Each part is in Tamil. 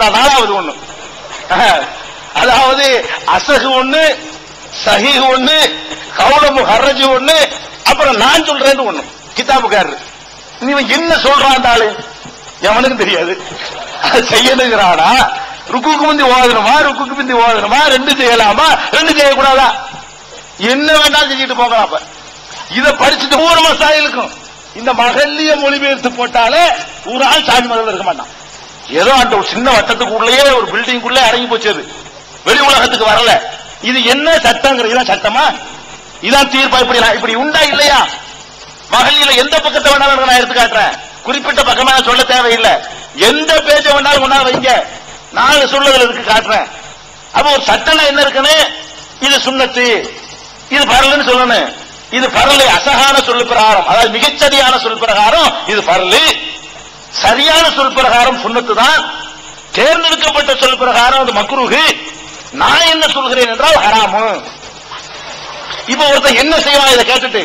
நாலாவது ஒண்ணு, அதாவது அசகு ஒண்ணு, சஹீஹ் ஒண்ணு, கௌல முஹர்ரஜ் ஒண்ணு, அப்புறம் நான் சொல்றேன்னு ஒண்ணு. கிதாபுக்காரர் இவன் என்ன சொல்றான் ஆளு எவனுக்கும் தெரியாது. அது செய்யணுங்கிறானா, ருக்குக்கு முந்தி ஓதணுமா, ருக்குக்கு பிந்தி ஓதணுமா, ரெண்டு செய்யலாமா, ரெண்டு செய்யக்கூடாதா, என்ன வேணாலும் செஞ்சுட்டு போகலாம். அப்ப இதை படிச்சுட்டு ஒவ்வொரு மசாயிலுக்கும் இந்த மகல்லிய மொழிபெயர்த்து போட்டாலே ஒரு ஆள் சாமி மதத்தில் இருக்க மாட்டான். ஏதோ அந்த சின்ன வட்டத்துக்குள்ளேயே ஒரு பில்டிங்குள்ளே அடங்கி போச்சது, வெளி உலகத்துக்கு வரல. இது என்ன சட்டங்கிறது? இதான் சட்டமா? இதான் தீர்ப்பா? இப்படி உண்டா இல்லையா? மகளில எந்த பக்கத்தை வேணாலும் நான் எடுத்து காட்டுறேன், குறிப்பிட்ட பக்கமா சொல்ல தேவையில்லை. எந்த பேஜ வேணாலும் ஒன்னா வைங்க, 4 சொல்லுகள் இருக்கு காட்டுறேன். அப்ப ஒரு சட்டம் என்ன இருக்குன்னு, இது சுன்னத்து, இது பரலுன்னு சொல்லணும். இது பரலு அசகான சொல்லு பிரகாரம், அதாவது மிகச்சரியான சொல் பிரகாரம் இது பரலு, சரியான சொல் பிரகாரம் சுன்னத்து தான், தேர்ந்தெடுக்கப்பட்ட சொல் பிரகாரம் அது மக்ரூஹ், நான் என்ன சொல்கிறேன் என்றால் ஹராமு. இப்ப ஒருத்தர் என்ன செய்வான் இதை கேட்டுட்டு?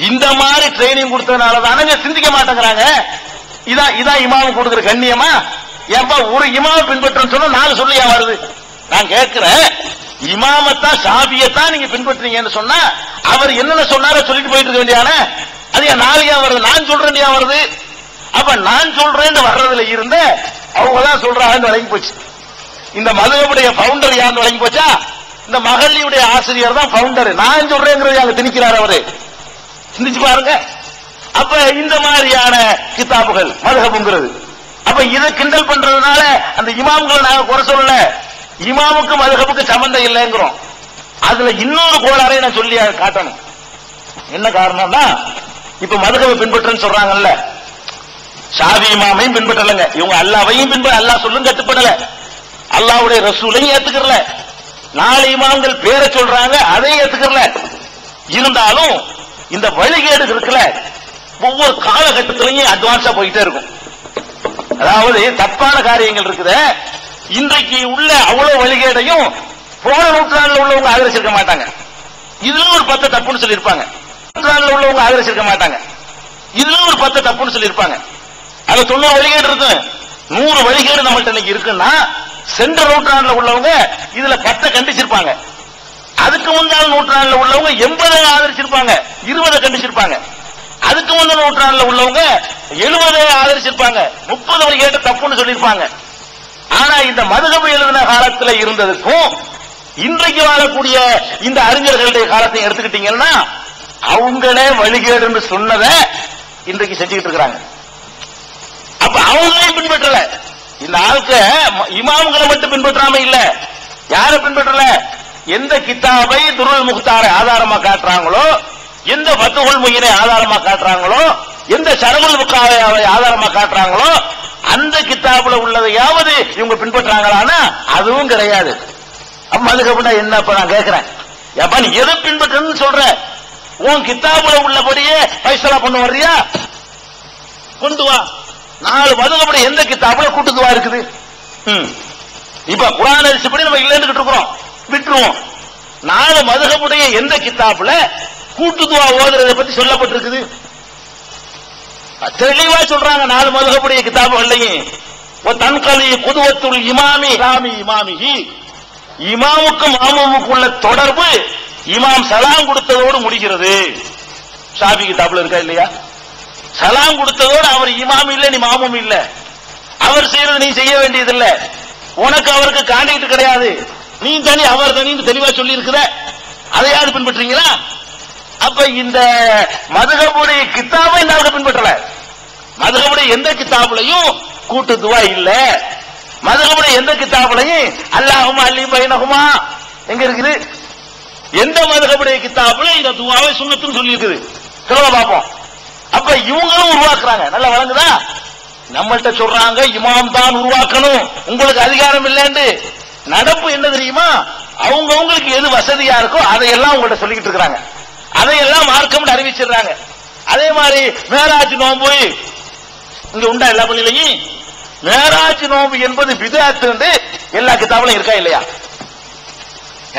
இந்த மாதிரி ட்ரைனிங் கொடுத்ததுனால தானே சிந்திக்க மாட்டேங்கிறாங்க. இதான் இமாம் கொடுக்கிற கண்ணியமா? ஏன்பா ஒரு இமாம பின்பற்றன்னு சொன்னா 4 சொல்லியா வருது? நான் கேட்கிறேன், இமாமத்தான் ஷாஃபியத்தான் நீங்க பின்பற்றீங்கன்னு சொன்னா அவர் என்னென்ன சொன்னாரோ சொல்லிட்டு போயிட்டு இருக்க வேண்டியான, அது 4 வருது? நான் சொல்றேன் வருது. அப்ப நான் சொல்றேன்னு வர்றதுல இருந்த அவங்கதான் சொல்றாங்கன்னு வழங்கி போச்சு. இந்த மதுஹபுடைய பவுண்டர் யாருன்னு வழங்கி போச்சா? இந்த மகளியுடைய ஆசிரியர் தான் பவுண்டர். நான் சொல்றேங்கிறது அங்க திணிக்கிறார் அவரு. சிந்திச்சு பாருங்க. அப்ப இந்த மாதிரியான கிதாபுகள் மதுஹபுங்கிறது. அப்ப இதை கிண்டல் பண்றதுனால அந்த இமாம்களை நாங்க குறை சொல்லல, இமாமுக்கு மதுஹபுக்கு சம்பந்தம் இல்லைங்கிறோம். அதுல இன்னொரு கோளாறை நான் சொல்லி காட்டணும். என்ன காரணம்னா, இப்ப மதுஹபை பின்பற்றன்னு சொல்றாங்கல்ல, ஷாஃபி இமாமையும் பின்பற்றலங்க இவங்க, அல்லாஹ்வையும் அல்லாஹ் சொல்லும் கட்டுப்படல, அல்லாஹ்வுடைய ரசூலையும் ஏத்துக்கறல, 4 இமாம்கள் பேரை சொல்றாங்க அதையும் ஏத்துக்கறல. இருந்தாலும் இந்த வழிகேடு இருக்குல்ல, ஒவ்வொரு காலகட்டத்திலையும் அட்வான்ஸா போயிட்டே இருக்கும். அதாவது தப்பான காரியங்கள் இருக்குது, இன்றைக்கு உள்ள அவ்வளவு வழிகேடையும் போன நூற்றாண்டுல உள்ளவங்க ஆதரிச்சிருக்க மாட்டாங்க. இதுல ஒரு 10 தப்புன்னு சொல்லியிருப்பாங்க. நூற்றாண்டுல உள்ளவங்க ஆதரிச்சிருக்க மாட்டாங்க. இதுல ஒரு 10 தப்புன்னு சொல்லியிருப்பாங்க. அது 90 வழிகேடு இருக்கு, 100 வழிகேடு நம்மள்ட்ட இன்னைக்கு இருக்குன்னா சென்ற நூற்றாண்டுல உள்ளவங்க இதுல 10 கண்டிச்சிருப்பாங்க. அதுக்கு முன்னாள் நூற்றாண்டுல உள்ளவங்க 80 ஆதரிச்சிருப்பாங்க, 20 கண்டிச்சிருப்பாங்க. அதுக்கு முன்னாள் நூற்றாண்டுல உள்ளவங்க 70 ஆதரிச்சிருப்பாங்க, 30 வழிகேடு தப்புன்னு சொல்லியிருப்பாங்க. ஆனா இந்த மதுஹப் எழுதின காலத்துல இருந்ததுக்கும் இன்றைக்கு வாழக்கூடிய இந்த அறிஞர்களுடைய காலத்தை எடுத்துக்கிட்டீங்கன்னா அவங்களே வழிகேடுன்னு சொன்னதை இன்றைக்கு செஞ்சுக்கிட்டு இருக்கிறாங்க. அப்ப அவங்களையும் பின்பற்றல. இந்த ஆளுக்கு இமாம்களை மட்டும் பின்பற்றாம இல்ல, யாரை பின்பற்றல? எந்த கிதாபை துருல் முக்தாரை ஆதாரமா காட்டுறாங்களோ, எந்த ஃபத்ஹுல் முயீனை ஆதாரமா காட்டுறாங்களோ, எந்த ஷரஹுல் முக்காவை ஆதாரமா காட்டுறாங்களோ அந்த கிதாபுல உள்ளதையாவது இவங்க பின்பற்றாங்களான்னா அதுவும் கிடையாது. மதுஹப்னா என்ன? இப்ப நான் கேட்கிறேன், அப்ப நீ எதை பின்பற்றன்னு சொல்ற? உன் கிதாபுல உள்ளபடியே ஃபைசலா பண்ண வர்றியா? கொண்டு வா. 4 மதுஹபுடைய எந்த கிதாபுல கூட்டுதுவா இருக்குது? இப்ப குர்ஆன் ஹதீஸ்படி நம்ம இல்லன்னு இருக்கிறோம், விட்டுருவோம். 4 மதுஹபுடைய எந்த கிதாபுல கூட்டுதுவா ஓதுறதை பத்தி சொல்லப்பட்டிருக்குது? தெளிவா சொல்றாங்க 4 மதுஹபுடைய கிதாபுகள்லையும். தன்கலி குதுவத்துல் இமாமி ராமி இமாமிஹி, இமாமுக்கும் மாமுமுக்கும் உள்ள தொடர்பு இமாம் சலாம் கொடுத்ததோடு முடிகிறது. ஷாஃபி கிதாபுல இருக்கா இல்லையா? சலாம் கொடுத்ததோடு அவர் இமாம் இல்ல, நீ மாமும் இல்ல, அவர் செய்யறது நீ செய்ய வேண்டியதில்லை, உனக்கு அவருக்கு கான்டாக்ட் கிடையாது, நீ தனி அவர் தனின்னு தெளிவா சொல்லி இருக்கிற, அதையாவது பின்பற்றீங்களா? அப்ப இந்த மதுஹபுடைய கிதாபை நாங்க பின்பற்றல. மதுஹபுடைய எந்த கிதாபுலையும் கூட்டு துவா இல்ல. மதுஹபுடைய எந்த கிதாபுலையும் அல்லாஹும்ம அல்லி பைனஹுமா எங்க இருக்குது? எந்த மதுஹபுடைய கிதாபுல இந்த துவாவை சுன்னத்துன்னு சொல்லி இருக்குது? சொல்ல பாப்போம். அப்ப இவங்களும் உருவாக்குறாங்க. நல்லா வழங்குதா? நம்மள்ட்ட சொல்றாங்க இமாம் தான் உருவாக்கணும், உங்களுக்கு அதிகாரம் இல்லைன்னு. நடப்பு என்ன தெரியுமா? அவங்களுக்கு எது வசதியா இருக்கோ அதையெல்லாம் உங்கள்ட்ட சொல்லிக்கிட்டு இருக்காங்க, அதையெல்லாம் மார்க்கம் அறிவிச்சிடுறாங்க. அதே மாதிரி மேராஜ் நோன்பு இங்க உண்டா எல்லா பள்ளியிலையும்? மேராஜ் நோன்பு என்பது பித்அத் எல்லா கிதாபுலையும் இருக்கா இல்லையா?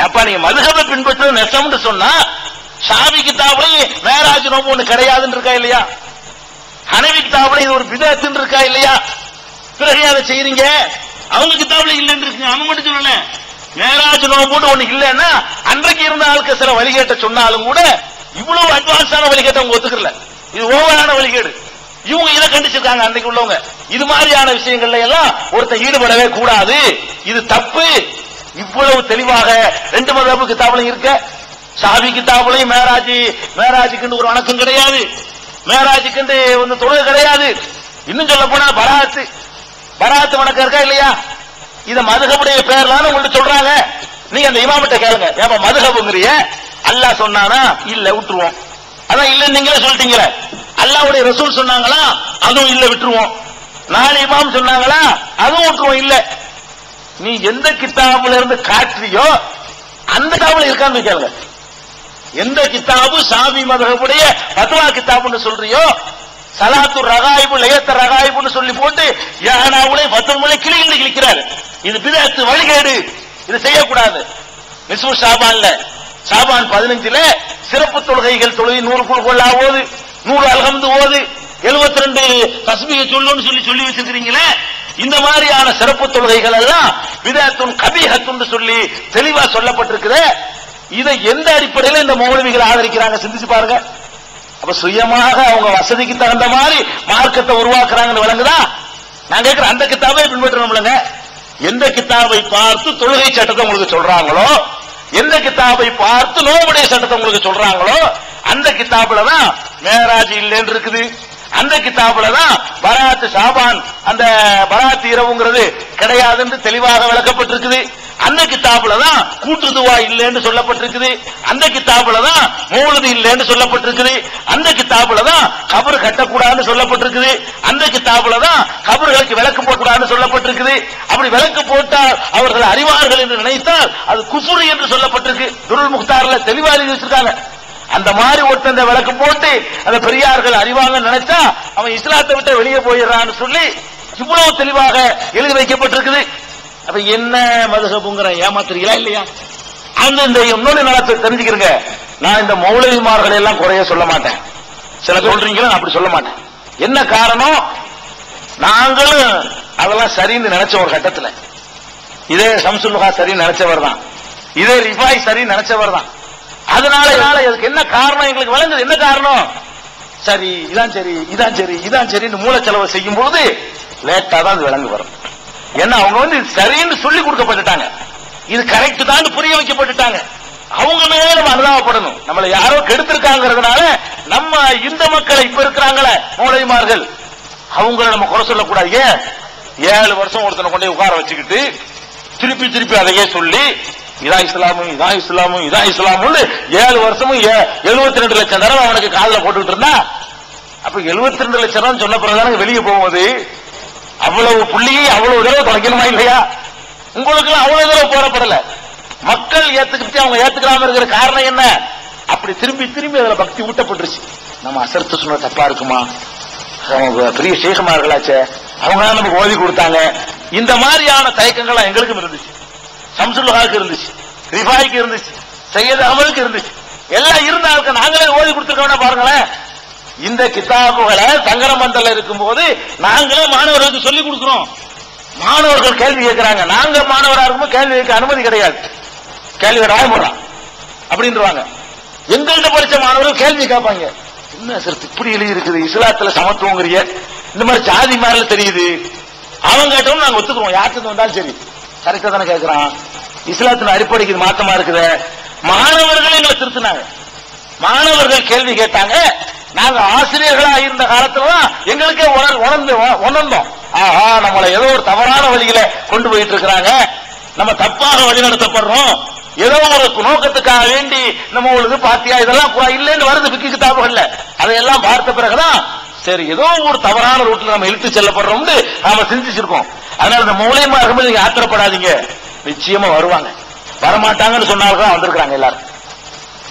ஏப்பா நீங்க மதுஹபை பின்பற்ற நெசம்னு சொன்னா ஷாஃபி கிதாபுலையும் மேராஜ் நோன்பு ஒண்ணு கிடையாதுன்னு இருக்கா இல்லையா? ஹனஃபி கிதாபுல இது ஒரு பித்அத் இருக்கா இல்லையா? பிறகு அதை செய்றீங்க. அவங்க கிதாபுல இல்லன்னு இருக்கு, அவன் மட்டும் சொல்லல. மேராஜ் நோம்பு போட்டு ஒண்ணு இல்லன்னா அன்றைக்கு இருந்த ஆளுக்கு சில வழிகேட்ட சொன்னாலும் கூட இவ்வளவு அட்வான்ஸான வழிகேட்ட அவங்க ஒத்துக்கல. இது ஓவரான வழிகேடு. இவங்க இதை கண்டிச்சிருக்காங்க அன்றைக்கு உள்ளவங்க. இது மாதிரியான விஷயங்கள்ல எல்லாம் ஒருத்தர் ஈடுபடவே கூடாது, இது தப்பு. இவ்வளவு தெளிவாக ரெண்டு மதபு கிதாபுலையும் இருக்க. ஷாஃபி கிதாபுலையும் மேராஜுக்கு ஒரு வணக்கம் கிடையாது, மேராஜுக்கு வந்து தொழுகை கிடையாது. இன்னும் சொல்ல போனா பராத்து வணக்கம் இருக்கா இல்லையா? இத மதுஹபுடைய பேர்லாம் உங்கள்ட்ட சொல்றாங்க. நீங்க அந்த இமாமிட்ட கேளுங்க, ஏப்பா மதுஹபுங்கறிய அல்லாஹ் சொன்னானா? இல்ல, விட்டுருவோம். அதான் இல்ல நீங்களே சொல்லிட்டீங்களே. அல்லாஹ்வுடைய ரசூல் சொன்னாங்களா? அதுவும் இல்ல, விட்டுருவோம். 4 இமாம் சொன்னாங்களா? அதுவும் விட்டுருவோம், இல்ல. நீ எந்த கிதாபுல இருந்து காட்டுறியோ அந்த கிதாபுல இருக்கான்னு கேளுங்க. எந்த கிதாபு ஷாஃபி மதுஹபுடைய ஃபத்வா கிதாபுன்னு சொல்றியோ, சலாத்து ரகாயிபு லயத்த ரகாயிபுன்னு சொல்லி போட்டு யானாவுலே ஃபத்வாவுலே கிளிக்கிறாரு. இது பிதஅத், வழிகேடு. இது செய்யக்கூடாது. நிஸ்ஃபு ஷாபான்ல ஷாபான் 15ல சிறப்பு தொழுகைகள் தொழுகை 100 குல்ஹுவல்லா ஓது, 100 அல்ஹம்து ஓது, 72 தஸ்பீஹ் சொல்லுன்னு சொல்லி வச்சிருக்கீங்களே. இந்த மாதிரியான சிறப்பு தொழுகைகள் எல்லாம் பிதஅத்துன் கபீஹத்துன்னு சொல்லி தெளிவா சொல்லப்பட்டிருக்குது. இதை எந்த அடிப்படையில் இந்த மௌலவிகள் ஆதரிக்கிறாங்க சிந்திச்சு பாருங்க. அப்ப சுயமாக அவங்க வசதிக்கு தகுந்த மாதிரி மார்க்கத்தை உருவாக்குறாங்கன்னு விளங்குதா? நான் கேட்கிறேன், அந்த கிதாபை பின்பற்றணும்லங்க. எந்த கிதாபை பார்த்து தொழுகை சட்டத்தை உங்களுக்கு சொல்றாங்களோ, எந்த கிதாபை பார்த்து நோவுடைய சட்டத்தை உங்களுக்கு சொல்றாங்களோ அந்த கிதாபுல தான் மேராஜ் இல்லைன்னு இருக்குது. அந்த கிதாபுல தான் பராத் ஷாபான், அந்த பராத் இரவுங்கிறது கிடையாதுன்னு தெளிவாக விளக்கப்பட்டிருக்குது. அந்த கிதாபுல தான் கூட்டு துவா இல்லைன்னு சொல்லப்பட்டிருக்குது. அந்த கிதாபுல தான் மௌலிது இல்லைன்னு சொல்லப்பட்டிருக்குது. அந்த கிதாபுல தான் கபர் கட்டக்கூடாதுன்னு சொல்லப்பட்டிருக்குது. அந்த கிதாபுல தான் கபர்களுக்கு விளக்கு போடக்கூடாதுன்னு சொல்லப்பட்டிருக்குது. அப்படி விளக்கு போட்டால் அவர்கள் அறிவார்கள் என்று நினைத்தால் அது குஃபுர் என்று சொல்லப்பட்டிருக்கு. துருல் முக்தார்ல தெளிவா எழுதி வச்சிருக்காங்க. அந்த மாதிரி ஒருத்தன் விளக்கு போட்டு அந்த பெரியார்கள் அறிவாங்க நினைச்சா அவன் இஸ்லாத்தை விட்டு வெளியே போயிடறான்னு சொல்லி இவ்வளவு தெளிவாக எழுதி வைக்கப்பட்டிருக்குது. அப்ப என்ன மதுஹபுங்கிற ஏமாத்துறீங்களா இல்லையா? அந்த இந்த இன்னொன்னு நல்லா தெரிஞ்சுக்கிறீங்க. நான் இந்த மௌலவிமார்களை எல்லாம் குறைய சொல்ல மாட்டேன். சில சொல்றீங்களா, நான் அப்படி சொல்ல மாட்டேன். என்ன காரணம்? நாங்களும் அதெல்லாம் சரின்னு நினைச்ச ஒரு கட்டத்தில் இதே ஷம்சுல்லுஹா சரின்னு நினைச்சவர் தான், இதே ரிஃபாய் சரின்னு நினைச்சவர் தான். அதனால இதுக்கு என்ன காரணம் எங்களுக்கு விளங்குது. என்ன காரணம்? சரி இதான் சரி இதான் சரி இதான் சரின்னு மூலச்செலவு செய்யும் பொழுது லேட்டா தான் அது விளங்கு வரும். ஏன்னா அவங்க வந்து சரின்னு சொல்லி கொடுக்கப்பட்டுட்டாங்க, இது கரெக்ட் தான் புரிய வைக்கப்பட்டுட்டாங்க. அவங்க மேல நம்ம அனுதாபப்படணும். நம்மளை யாரோ கெடுத்திருக்காங்கிறதுனால நம்ம இந்த மக்களை இப்ப இருக்கிறாங்களே மௌலவிமார்கள் அவங்கள நம்ம குறை சொல்லக்கூடாது. 7 வருஷம் ஒருத்தனை கொண்டே உட்கார வச்சுக்கிட்டு திருப்பி திருப்பி அதையே சொல்லி இதான் இஸ்லாமும் இதான் இஸ்லாமும் இதான் இஸ்லாமும் 7 வருஷமும் 72 லட்சம் தடவை அவனுக்கு காலில் போட்டுக்கிட்டு இருந்தா, அப்ப 72 லட்சம் ரூபாய் சொன்ன பிறகுதானே வெளியே போகும்போது அவ்வளவு புள்ளியை அவ்வளவு தடவை தொலைக்கணுமா இல்லையா? உங்களுக்கு அவ்வளவு தடவை போடப்படல. மக்கள் ஏத்துக்கிட்டு அவங்க ஏத்துக்காம இருக்கிற காரணம் என்ன? அப்படி திரும்பி திரும்பி அதுல பக்தி ஊட்டப்பட்டுருச்சு. நம்ம அசர்த்து சொன்ன தப்பா இருக்குமா? பெரிய சேகமார்களாச்சே, அவங்க தான் நமக்கு ஓதி கொடுத்தாங்க. இந்த மாதிரியான தயக்கங்கள் எங்களுக்கும் இருந்துச்சு, ஷம்சுல்லுஹாவுக்கு இருந்துச்சு, ரிஃபாய்க்கு இருந்துச்சு, சையத் அஹ்மதுக்கு இருந்துச்சு. எல்லாம் இருந்தாலும் நாங்களே ஓதி கொடுத்துருக்கோம்னா பாருங்களேன். இந்த கிதாபுகளை சங்கரமந்தல இருக்கும் போது நாங்களே மாணவர்களுக்கு சொல்லிக் கொடுக்கிறோம். மாணவர்கள் கேள்வி கேட்கிறாங்க, நாங்க மாணவராக இருக்கும்போது கேள்வி கேட்க அனுமதி கிடையாது, கேள்வி ராயமுறான் அப்படின்றாங்க. எங்கள்கிட்ட படிச்ச மாணவர்கள் கேள்வி கேட்பாங்க, என்ன சார் இப்படி எழுதி இருக்குது, இஸ்லாத்துல சமத்துவங்கிறிய, இந்த மாதிரி ஜாதி மாதிரி தெரியுது. அவங்க கேட்டோம் நாங்க ஒத்துக்குறோம், யாருக்கு வந்தாலும் சரி கரெக்டா தானே கேட்கிறான், இஸ்லாத்தின் அடிப்படைக்கு மாற்றமா இருக்குது. மாணவர்கள் எங்களை திருத்தினாங்க, மாணவர்கள் கேள்வி கேட்டாங்க. நாங்க ஆசிரியர்களா இருந்த காலத்துலதான் எங்களுக்கே உணர்ந்தோம், ஆஹா நம்மளை ஏதோ ஒரு தவறான வழியில கொண்டு போயிட்டு இருக்கிறாங்க, நம்ம தப்பாக வழிநடத்தப்படுறோம், ஏதோ ஒரு நோக்கத்துக்காக வேண்டி நம்ம உங்களுக்கு பாத்தியா இதெல்லாம் இல்லைன்னு வருது பிக்கு கிதாபுகள்ல. அதையெல்லாம் பார்த்த பிறகுதான் சரி ஏதோ ஒரு தவறான ரூட்ல நம்ம இழுத்து செல்லப்படுறோம் நாம சிந்திச்சிருக்கோம். அதனால இந்த மூலியமா இருக்கும்போது நீங்க ஆத்திரப்படாதீங்க, நிச்சயமா வருவாங்க. வரமாட்டாங்கன்னு சொன்னால்தான் வந்திருக்கிறாங்க எல்லாரும்.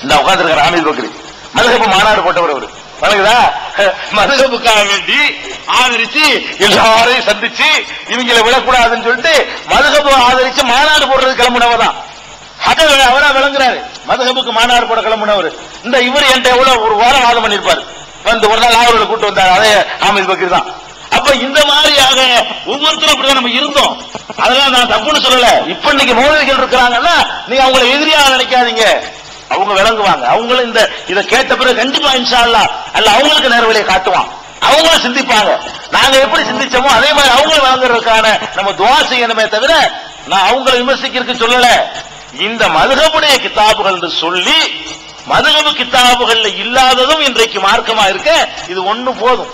இந்த உட்கார்ந்து ஹமீத் பக்ரி மதுஹப் மாநாடு போட்டவர் அவரு வணங்குதா, மதுஹப்புக்காக வேண்டி ஆதரிச்சு எல்லாரையும் சந்திச்சு இவங்களை விடக்கூடாதுன்னு சொல்லிட்டு மதுஹப் ஆதரிச்சு மாநாடு போடுறது கிளம்புனவதான் அவரா விளங்குறாரு. மதுஹப்புக்கு மாநாடு போட கிளம்புனவர் இந்த இவர் என்கிட்ட எவ்வளவு ஒரு வாரம் வாதம் பண்ணிருப்பாரு. வந்து ஒரு நாள் ஆவர்களை கூட்டு வந்தார், அதே ஹமீத் பக்ரி தான். அப்ப இந்த மாதிரியாக ஒவ்வொருத்தரும் அப்படிதான் நம்ம இருந்தோம். அதெல்லாம் நான் தப்புன்னு சொல்லல. இப்ப இன்னைக்கு மௌலவிகள் இருக்கிறாங்கன்னா நீங்க அவங்களை எதிரியாக நினைக்காதீங்க. அவங்க விளங்குவாங்க. அவங்களும் இந்த இதை கேட்ட பிறகு கண்டிப்பா இன்ஷா அல்லாஹ் அல்லாஹ் அவங்களுக்கு நேர்வழியை காட்டுவான். அவங்களும் சிந்திப்பாங்க. நாங்க எப்படி சிந்திச்சோமோ அதே மாதிரி அவங்களும் வழங்குறதுக்கான நம்ம துஆ செய்யணுமே தவிர நான் அவங்களை விமர்சிக்கிறதுக்கு சொல்லல. இந்த மதுஹபுடைய கிதாபுகள் என்று சொல்லி மதுஹபு கிதாபுகள்ல இல்லாததும் இன்றைக்கு மார்க்கமா இருக்க இது ஒண்ணு போதும்.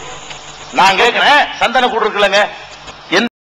நான் கேட்கிறேன், சந்தன கூடு இருக்குல்லங்க,